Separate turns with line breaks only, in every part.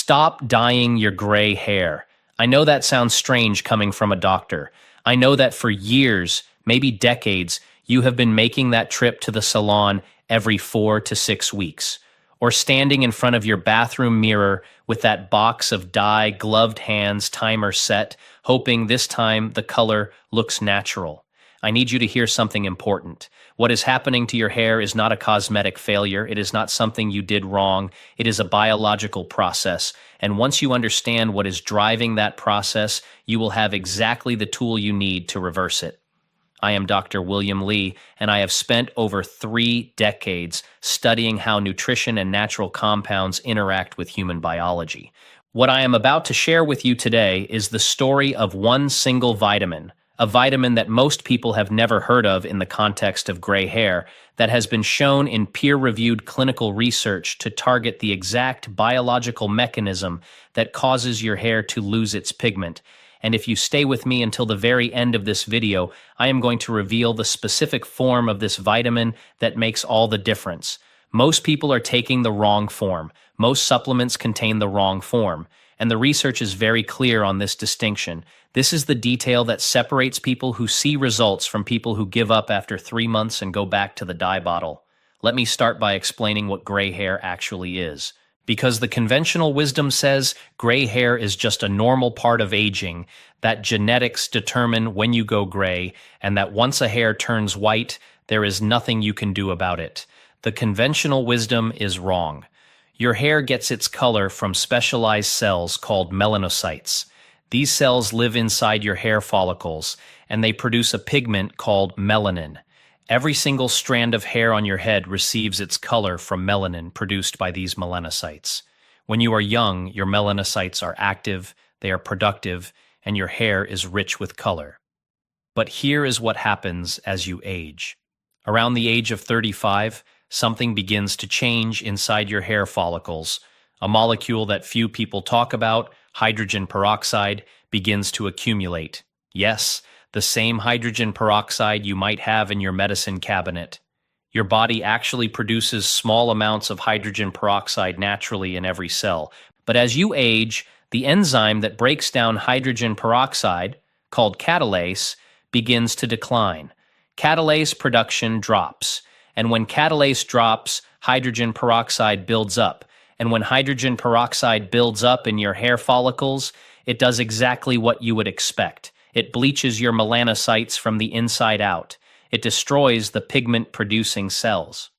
Stop dyeing your gray hair. I know that sounds strange coming from a doctor. I know that for years, maybe decades, you have been making that trip to the salon every 4 to 6 weeks, or standing in front of your bathroom mirror with that box of dye, gloved hands, timer set, hoping this time the color looks natural. I need you to hear something important. What is happening to your hair is not a cosmetic failure. It is not something you did wrong. It is a biological process. And once you understand what is driving that process, you will have exactly the tool you need to reverse it. I am Dr. William Lee, and I have spent over 3 decades studying how nutrition and natural compounds interact with human biology. What I am about to share with you today is the story of one single vitamin, a vitamin that most people have never heard of in the context of gray hair, that has been shown in peer-reviewed clinical research to target the exact biological mechanism that causes your hair to lose its pigment. And if you stay with me until the very end of this video, I am going to reveal the specific form of this vitamin that makes all the difference. Most people are taking the wrong form. Most supplements contain the wrong form. And the research is very clear on this distinction. This is the detail that separates people who see results from people who give up after 3 months and go back to the dye bottle. Let me start by explaining what gray hair actually is. Because the conventional wisdom says gray hair is just a normal part of aging, that genetics determine when you go gray, and that once a hair turns white, there is nothing you can do about it. The conventional wisdom is wrong. Your hair gets its color from specialized cells called melanocytes. These cells live inside your hair follicles, and they produce a pigment called melanin. Every single strand of hair on your head receives its color from melanin produced by these melanocytes. When you are young, your melanocytes are active, they are productive, and your hair is rich with color. But here is what happens as you age. Around the age of 35, something begins to change inside your hair follicles. A molecule that few people talk about, hydrogen peroxide, begins to accumulate. Yes, the same hydrogen peroxide you might have in your medicine cabinet. Your body actually produces small amounts of hydrogen peroxide naturally in every cell. But as you age, the enzyme that breaks down hydrogen peroxide, called catalase, begins to decline. Catalase production drops. And when catalase drops, hydrogen peroxide builds up. And when hydrogen peroxide builds up in your hair follicles, it does exactly what you would expect. It bleaches your melanocytes from the inside out. It destroys the pigment-producing cells.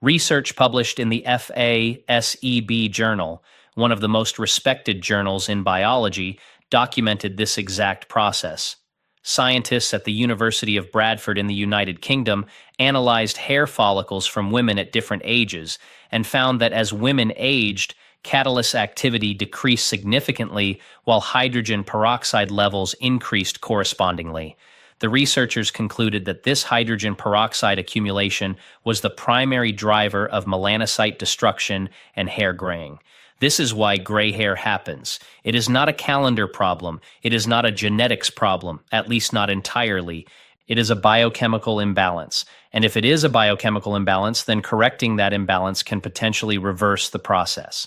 Research published in the FASEB journal, one of the most respected journals in biology, documented this exact process. Scientists at the University of Bradford in the United Kingdom analyzed hair follicles from women at different ages and found that as women aged, catalase activity decreased significantly while hydrogen peroxide levels increased correspondingly. The researchers concluded that this hydrogen peroxide accumulation was the primary driver of melanocyte destruction and hair graying. This is why gray hair happens. It is not a calendar problem. It is not a genetics problem, at least not entirely. It is a biochemical imbalance. And if it is a biochemical imbalance, then correcting that imbalance can potentially reverse the process.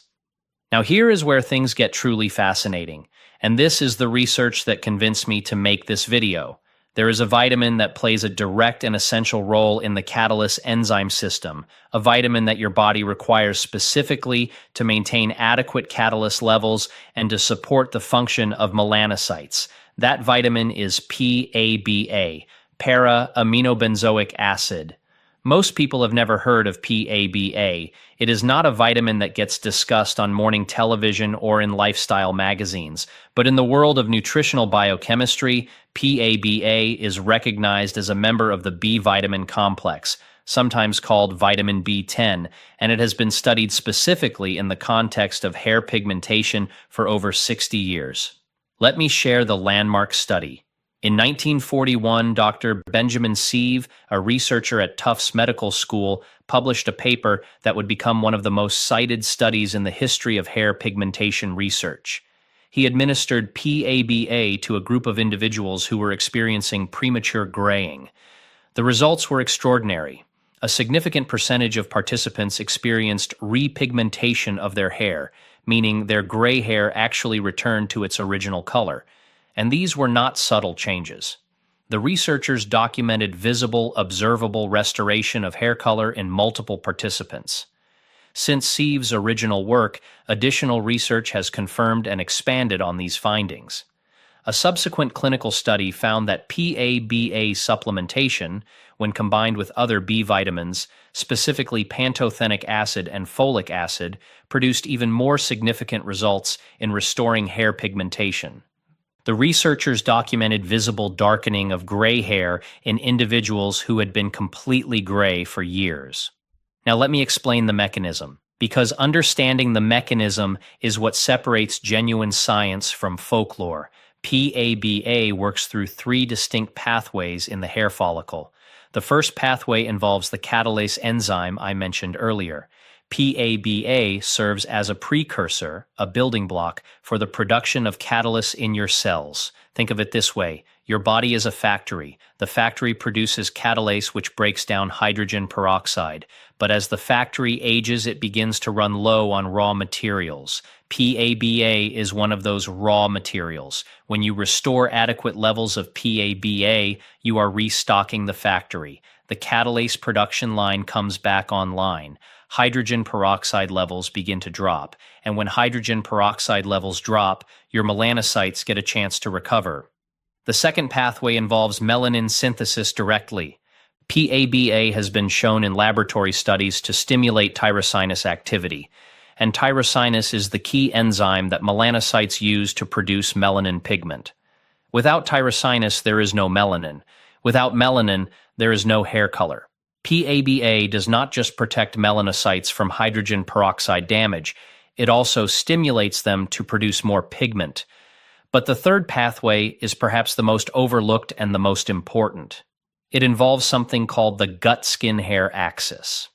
Now here is where things get truly fascinating, and this is the research that convinced me to make this video. There is a vitamin that plays a direct and essential role in the catalase enzyme system, a vitamin that your body requires specifically to maintain adequate catalase levels and to support the function of melanocytes. That vitamin is PABA, para-aminobenzoic acid. Most people have never heard of PABA. It is not a vitamin that gets discussed on morning television or in lifestyle magazines, but in the world of nutritional biochemistry, PABA is recognized as a member of the B vitamin complex, sometimes called vitamin B10, and it has been studied specifically in the context of hair pigmentation for over 60 years. Let me share the landmark study. In 1941, Dr. Benjamin Sieve, a researcher at Tufts Medical School, published a paper that would become one of the most cited studies in the history of hair pigmentation research. He administered PABA to a group of individuals who were experiencing premature graying. The results were extraordinary. A significant percentage of participants experienced repigmentation of their hair, meaning their gray hair actually returned to its original color. And these were not subtle changes. The researchers documented visible, observable restoration of hair color in multiple participants. Since Sieve's original work, additional research has confirmed and expanded on these findings. A subsequent clinical study found that PABA supplementation, when combined with other B vitamins, specifically pantothenic acid and folic acid, produced even more significant results in restoring hair pigmentation. The researchers documented visible darkening of gray hair in individuals who had been completely gray for years. Now let me explain the mechanism, because understanding the mechanism is what separates genuine science from folklore. PABA works through three distinct pathways in the hair follicle. The first pathway involves the catalase enzyme I mentioned earlier. PABA serves as a precursor, a building block, for the production of catalysts in your cells. Think of it this way. Your body is a factory. The factory produces catalase which breaks down hydrogen peroxide. But as the factory ages, it begins to run low on raw materials. PABA is one of those raw materials. When you restore adequate levels of PABA, you are restocking the factory. The catalase production line comes back online. Hydrogen peroxide levels begin to drop, and when hydrogen peroxide levels drop, your melanocytes get a chance to recover. The second pathway involves melanin synthesis directly. PABA has been shown in laboratory studies to stimulate tyrosinase activity, and tyrosinase is the key enzyme that melanocytes use to produce melanin pigment. Without tyrosinase, there is no melanin. Without melanin, there is no hair color. PABA does not just protect melanocytes from hydrogen peroxide damage, it also stimulates them to produce more pigment. But the third pathway is perhaps the most overlooked and the most important. It involves something called the gut-skin-hair axis.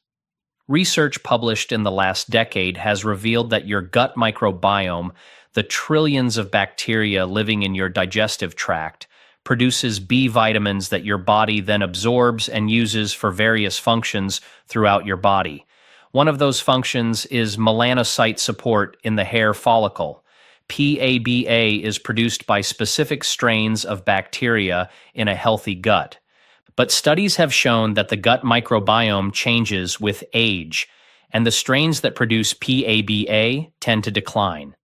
Research published in the last decade has revealed that your gut microbiome, the trillions of bacteria living in your digestive tract, produces B vitamins that your body then absorbs and uses for various functions throughout your body. One of those functions is melanocyte support in the hair follicle. PABA is produced by specific strains of bacteria in a healthy gut. But studies have shown that the gut microbiome changes with age, and the strains that produce PABA tend to decline.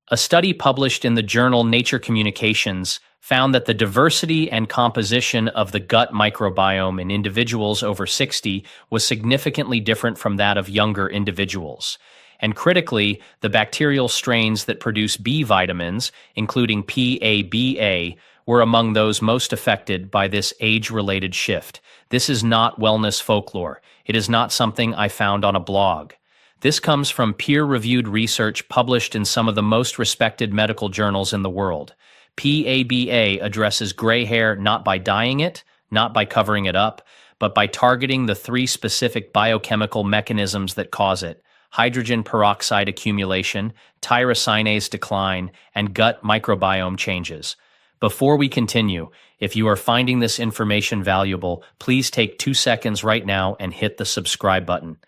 A study published in the journal Nature Communications found that the diversity and composition of the gut microbiome in individuals over 60 was significantly different from that of younger individuals. And critically, the bacterial strains that produce B vitamins, including PABA, were among those most affected by this age-related shift. This is not wellness folklore. It is not something I found on a blog. This comes from peer-reviewed research published in some of the most respected medical journals in the world. PABA addresses gray hair not by dyeing it, not by covering it up, but by targeting the three specific biochemical mechanisms that cause it: hydrogen peroxide accumulation, tyrosinase decline, and gut microbiome changes. Before we continue, if you are finding this information valuable, please take 2 seconds right now and hit the subscribe button.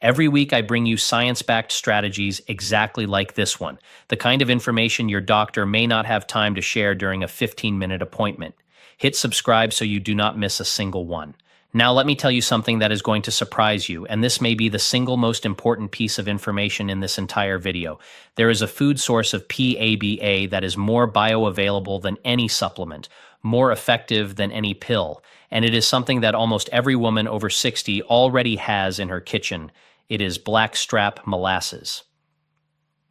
Every week I bring you science-backed strategies exactly like this one, the kind of information your doctor may not have time to share during a 15-minute appointment. Hit subscribe so you do not miss a single one. Now let me tell you something that is going to surprise you, and this may be the single most important piece of information in this entire video. There is a food source of PABA that is more bioavailable than any supplement, more effective than any pill, and it is something that almost every woman over 60 already has in her kitchen. It is blackstrap molasses.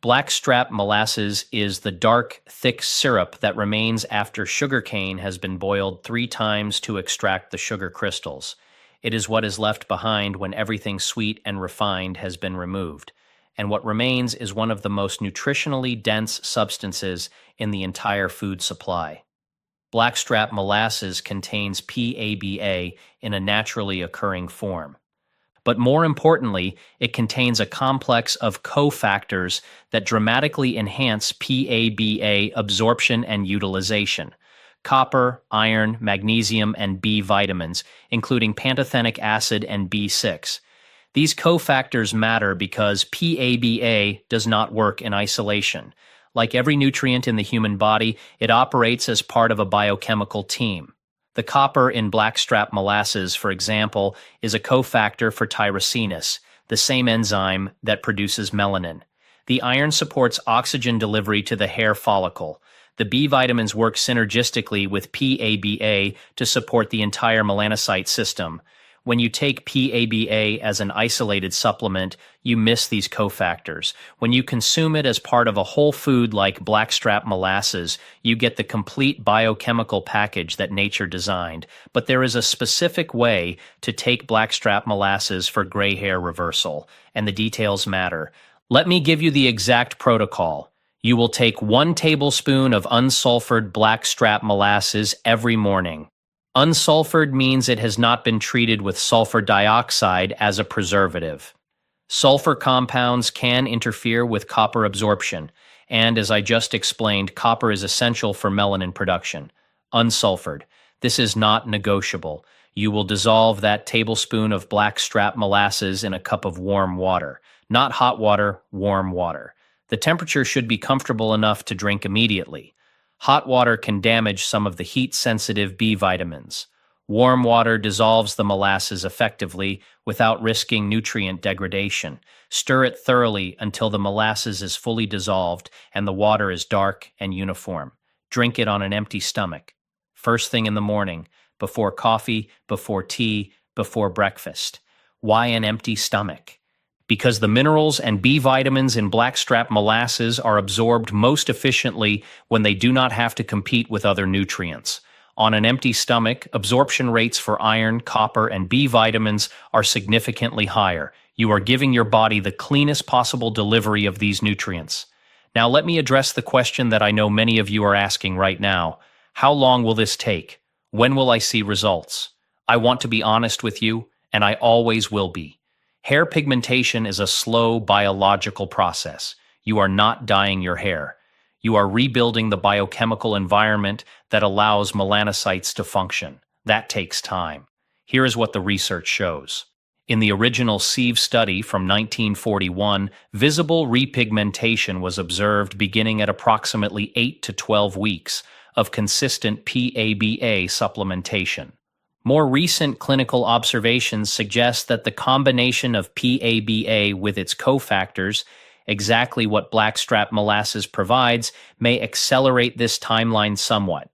Blackstrap molasses is the dark, thick syrup that remains after sugarcane has been boiled 3 times to extract the sugar crystals. It is what is left behind when everything sweet and refined has been removed, and what remains is one of the most nutritionally dense substances in the entire food supply. Blackstrap molasses contains PABA in a naturally occurring form. But more importantly, it contains a complex of cofactors that dramatically enhance PABA absorption and utilization: copper, iron, magnesium, and B vitamins, including pantothenic acid and B6. These cofactors matter because PABA does not work in isolation. Like every nutrient in the human body, it operates as part of a biochemical team. The copper in blackstrap molasses, for example, is a cofactor for tyrosinase, the same enzyme that produces melanin. The iron supports oxygen delivery to the hair follicle. The B vitamins work synergistically with PABA to support the entire melanocyte system. When you take PABA as an isolated supplement, you miss these cofactors. When you consume it as part of a whole food like blackstrap molasses, you get the complete biochemical package that nature designed. But there is a specific way to take blackstrap molasses for gray hair reversal, and the details matter. Let me give you the exact protocol. You will take 1 tablespoon of unsulfured blackstrap molasses every morning. Unsulfured means it has not been treated with sulfur dioxide as a preservative. Sulfur compounds can interfere with copper absorption, and as I just explained, copper is essential for melanin production. Unsulfured. This is not negotiable. You will dissolve that tablespoon of blackstrap molasses in a cup of warm water. Not hot water, warm water. The temperature should be comfortable enough to drink immediately. Hot water can damage some of the heat-sensitive B vitamins. Warm water dissolves the molasses effectively without risking nutrient degradation. Stir it thoroughly until the molasses is fully dissolved and the water is dark and uniform. Drink it on an empty stomach. First thing in the morning, before coffee, before tea, before breakfast. Why an empty stomach? Because the minerals and B vitamins in blackstrap molasses are absorbed most efficiently when they do not have to compete with other nutrients. On an empty stomach, absorption rates for iron, copper, and B vitamins are significantly higher. You are giving your body the cleanest possible delivery of these nutrients. Now let me address the question that I know many of you are asking right now. How long will this take? When will I see results? I want to be honest with you, and I always will be. Hair pigmentation is a slow biological process. You are not dyeing your hair. You are rebuilding the biochemical environment that allows melanocytes to function. That takes time. Here is what the research shows. In the original Sieve study from 1941, visible repigmentation was observed beginning at approximately 8 to 12 weeks of consistent PABA supplementation. More recent clinical observations suggest that the combination of PABA with its cofactors, exactly what blackstrap molasses provides, may accelerate this timeline somewhat.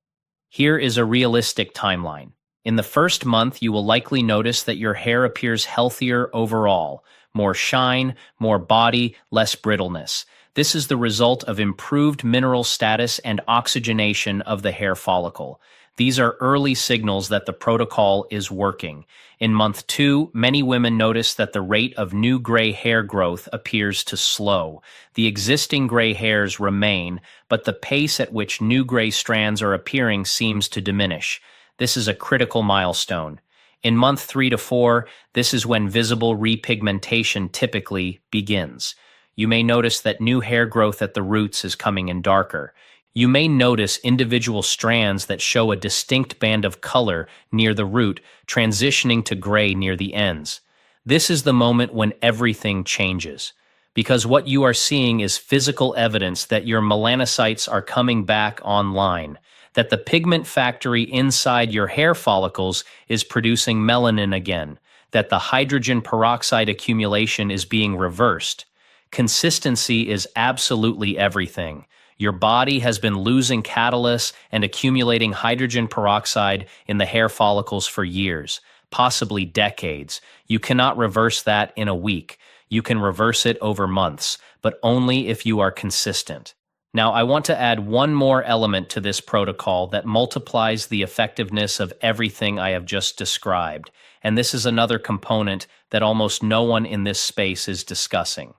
Here is a realistic timeline. In the first month, you will likely notice that your hair appears healthier overall, more shine, more body, less brittleness. This is the result of improved mineral status and oxygenation of the hair follicle. These are early signals that the protocol is working. In month 2, many women notice that the rate of new gray hair growth appears to slow. The existing gray hairs remain, but the pace at which new gray strands are appearing seems to diminish. This is a critical milestone. In month 3 to 4, this is when visible repigmentation typically begins. You may notice that new hair growth at the roots is coming in darker. You may notice individual strands that show a distinct band of color near the root, transitioning to gray near the ends. This is the moment when everything changes, because what you are seeing is physical evidence that your melanocytes are coming back online, that the pigment factory inside your hair follicles is producing melanin again, that the hydrogen peroxide accumulation is being reversed. Consistency is absolutely everything. Your body has been losing catalysts and accumulating hydrogen peroxide in the hair follicles for years, possibly decades. You cannot reverse that in a week. You can reverse it over months, but only if you are consistent. Now, I want to add one more element to this protocol that multiplies the effectiveness of everything I have just described, and this is another component that almost no one in this space is discussing.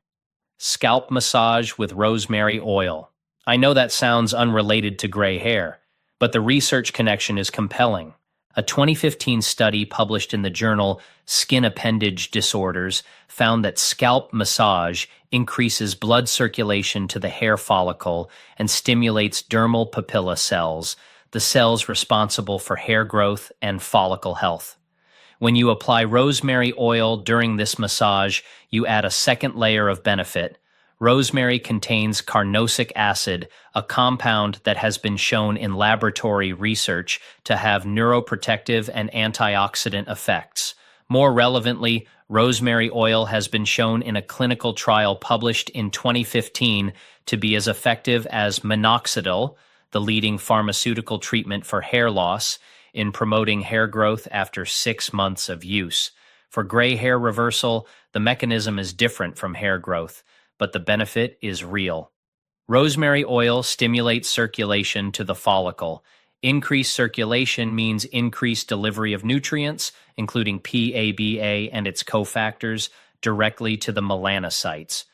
Scalp massage with rosemary oil. I know that sounds unrelated to gray hair, but the research connection is compelling. A 2015 study published in the journal Skin Appendage Disorders found that scalp massage increases blood circulation to the hair follicle and stimulates dermal papilla cells, the cells responsible for hair growth and follicle health. When you apply rosemary oil during this massage, you add a second layer of benefit. Rosemary contains carnosic acid, a compound that has been shown in laboratory research to have neuroprotective and antioxidant effects. More relevantly, rosemary oil has been shown in a clinical trial published in 2015 to be as effective as minoxidil, the leading pharmaceutical treatment for hair loss, in promoting hair growth after 6 months of use. For gray hair reversal, the mechanism is different from hair growth, but the benefit is real. Rosemary oil stimulates circulation to the follicle. Increased circulation means increased delivery of nutrients, including PABA and its cofactors, directly to the melanocytes.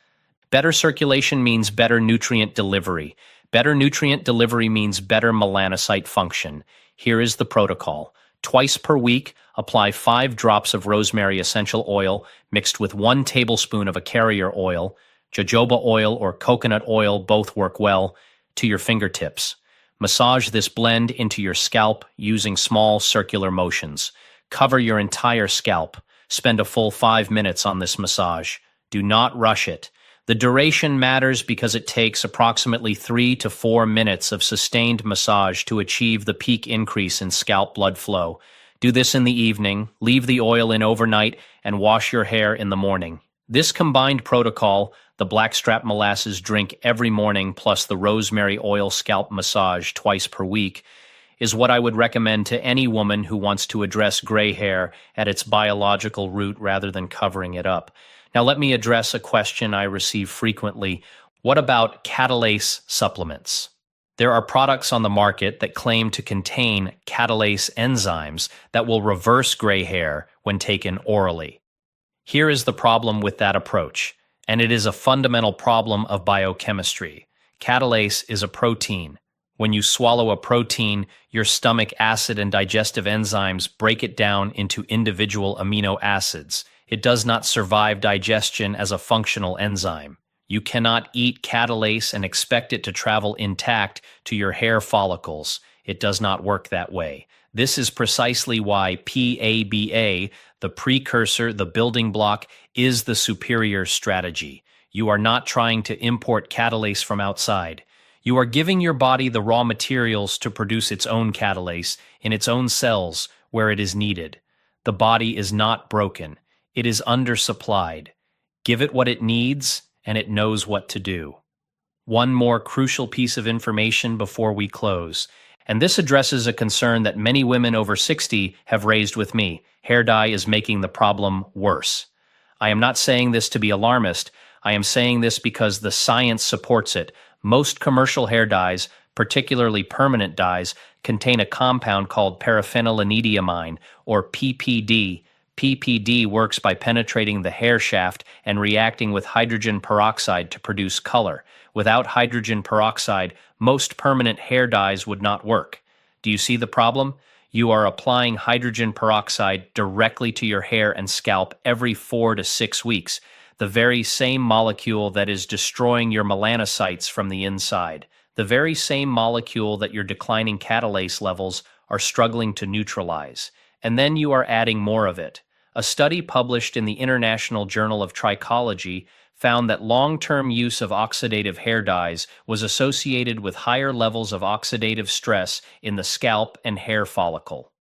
Better circulation means better nutrient delivery. Better nutrient delivery means better melanocyte function. Here is the protocol. Twice per week, apply 5 drops of rosemary essential oil mixed with 1 tablespoon of a carrier oil, jojoba oil or coconut oil both work well, to your fingertips. Massage this blend into your scalp using small circular motions. Cover your entire scalp. Spend a full 5 minutes on this massage. Do not rush it. The duration matters because it takes approximately 3 to 4 minutes of sustained massage to achieve the peak increase in scalp blood flow. Do this in the evening, leave the oil in overnight, and wash your hair in the morning. This combined protocol, the blackstrap molasses drink every morning plus the rosemary oil scalp massage twice per week, is what I would recommend to any woman who wants to address gray hair at its biological root rather than covering it up. Now let me address a question I receive frequently. What about catalase supplements? There are products on the market that claim to contain catalase enzymes that will reverse gray hair when taken orally. Here is the problem with that approach, and it is a fundamental problem of biochemistry. Catalase is a protein. When you swallow a protein, your stomach acid and digestive enzymes break it down into individual amino acids. It does not survive digestion as a functional enzyme. You cannot eat catalase and expect it to travel intact to your hair follicles. It does not work that way. This is precisely why PABA, the precursor, the building block, is the superior strategy. You are not trying to import catalase from outside. You are giving your body the raw materials to produce its own catalase in its own cells where it is needed. The body is not broken. It is undersupplied. Give it what it needs, and it knows what to do. One more crucial piece of information before we close, and this addresses a concern that many women over 60 have raised with me. Hair dye is making the problem worse. I am not saying this to be alarmist. I am saying this because the science supports it. Most commercial hair dyes, particularly permanent dyes, contain a compound called paraphenylenediamine, or PPD. PPD works by penetrating the hair shaft and reacting with hydrogen peroxide to produce color. Without hydrogen peroxide, most permanent hair dyes would not work. Do you see the problem? You are applying hydrogen peroxide directly to your hair and scalp every 4 to 6 weeks, the very same molecule that is destroying your melanocytes from the inside, the very same molecule that your declining catalase levels are struggling to neutralize. And then you are adding more of it. A study published in the International Journal of Trichology found that long-term use of oxidative hair dyes was associated with higher levels of oxidative stress in the scalp and hair follicle.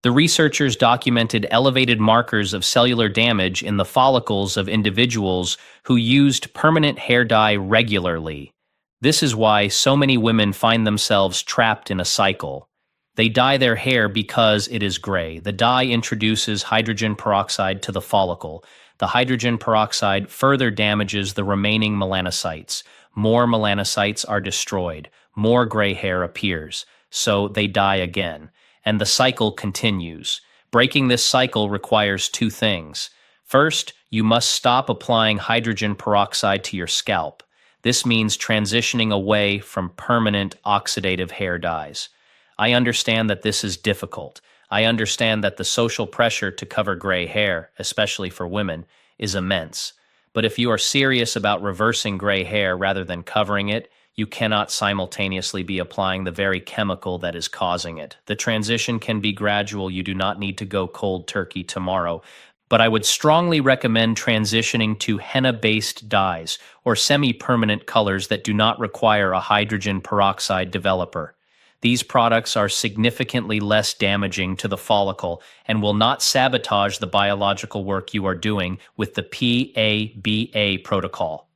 The researchers documented elevated markers of cellular damage in the follicles of individuals who used permanent hair dye regularly. This is why so many women find themselves trapped in a cycle. They dye their hair because it is gray. The dye introduces hydrogen peroxide to the follicle. The hydrogen peroxide further damages the remaining melanocytes. More melanocytes are destroyed. More gray hair appears. So they dye again. And the cycle continues. Breaking this cycle requires 2 things. First, you must stop applying hydrogen peroxide to your scalp. This means transitioning away from permanent oxidative hair dyes. I understand that this is difficult. I understand that the social pressure to cover gray hair, especially for women, is immense. But if you are serious about reversing gray hair rather than covering it, You cannot simultaneously be applying the very chemical that is causing it. The transition can be gradual. You do not need to go cold turkey tomorrow. But I would strongly recommend transitioning to henna-based dyes or semi-permanent colors that do not require a hydrogen peroxide developer. These products are significantly less damaging to the follicle and will not sabotage the biological work you are doing with the PABA protocol.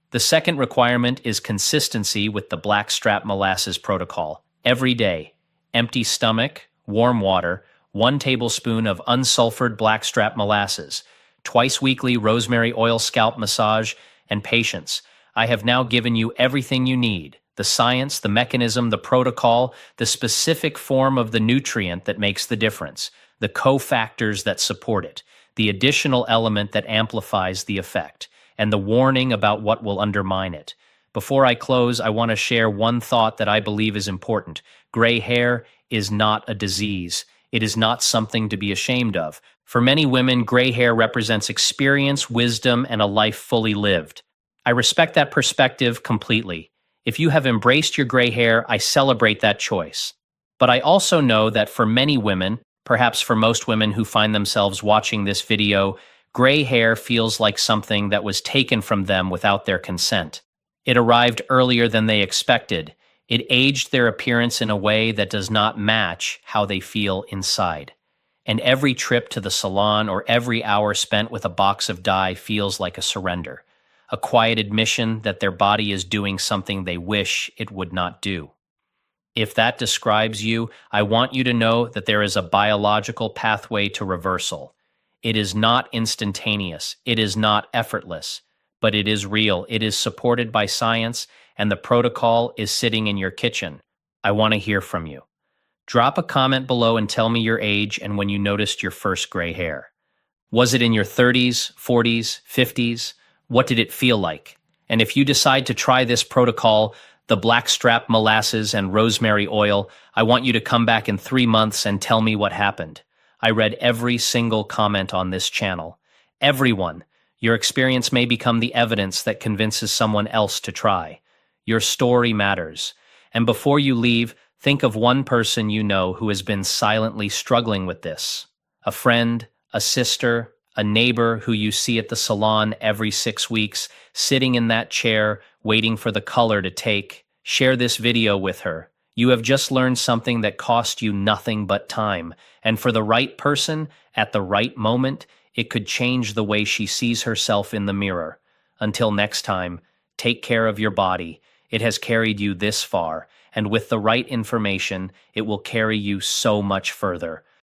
The second requirement is consistency with the blackstrap molasses protocol. Every day, empty stomach, warm water, 1 tablespoon of unsulfured blackstrap molasses, twice weekly rosemary oil scalp massage, and patience. I have now given you everything you need: the science, the mechanism, the protocol, the specific form of the nutrient that makes the difference, the cofactors that support it, the additional element that amplifies the effect, and the warning about what will undermine it. Before I close, I want to share one thought that I believe is important. Gray hair is not a disease. It is not something to be ashamed of. For many women, gray hair represents experience, wisdom, and a life fully lived. I respect that perspective completely. If you have embraced your gray hair, I celebrate that choice. But I also know that for many women, perhaps for most women who find themselves watching this video, gray hair feels like something that was taken from them without their consent. It arrived earlier than they expected. It aged their appearance in a way that does not match how they feel inside. And every trip to the salon or every hour spent with a box of dye feels like a surrender, a quiet admission that their body is doing something they wish it would not do. If that describes you, I want you to know that there is a biological pathway to reversal. It is not instantaneous. It is not effortless, but it is real. It is supported by science, and the protocol is sitting in your kitchen. I want to hear from you. Drop a comment below and tell me your age and when you noticed your first gray hair. Was it in your 30s, 40s, 50s? What did it feel like? And if you decide to try this protocol, the blackstrap molasses and rosemary oil, I want you to come back in 3 months and tell me what happened. I read every single comment on this channel. Everyone. Your experience may become the evidence that convinces someone else to try. Your story matters. And before you leave, think of one person you know who has been silently struggling with this. A friend, a sister, a neighbor who you see at the salon every 6 weeks, sitting in that chair, waiting for the color to take. Share this video with her. You have just learned something that cost you nothing but time. And for the right person, at the right moment, it could change the way she sees herself in the mirror. Until next time, take care of your body. It has carried you this far, and with the right information, it will carry you so much further.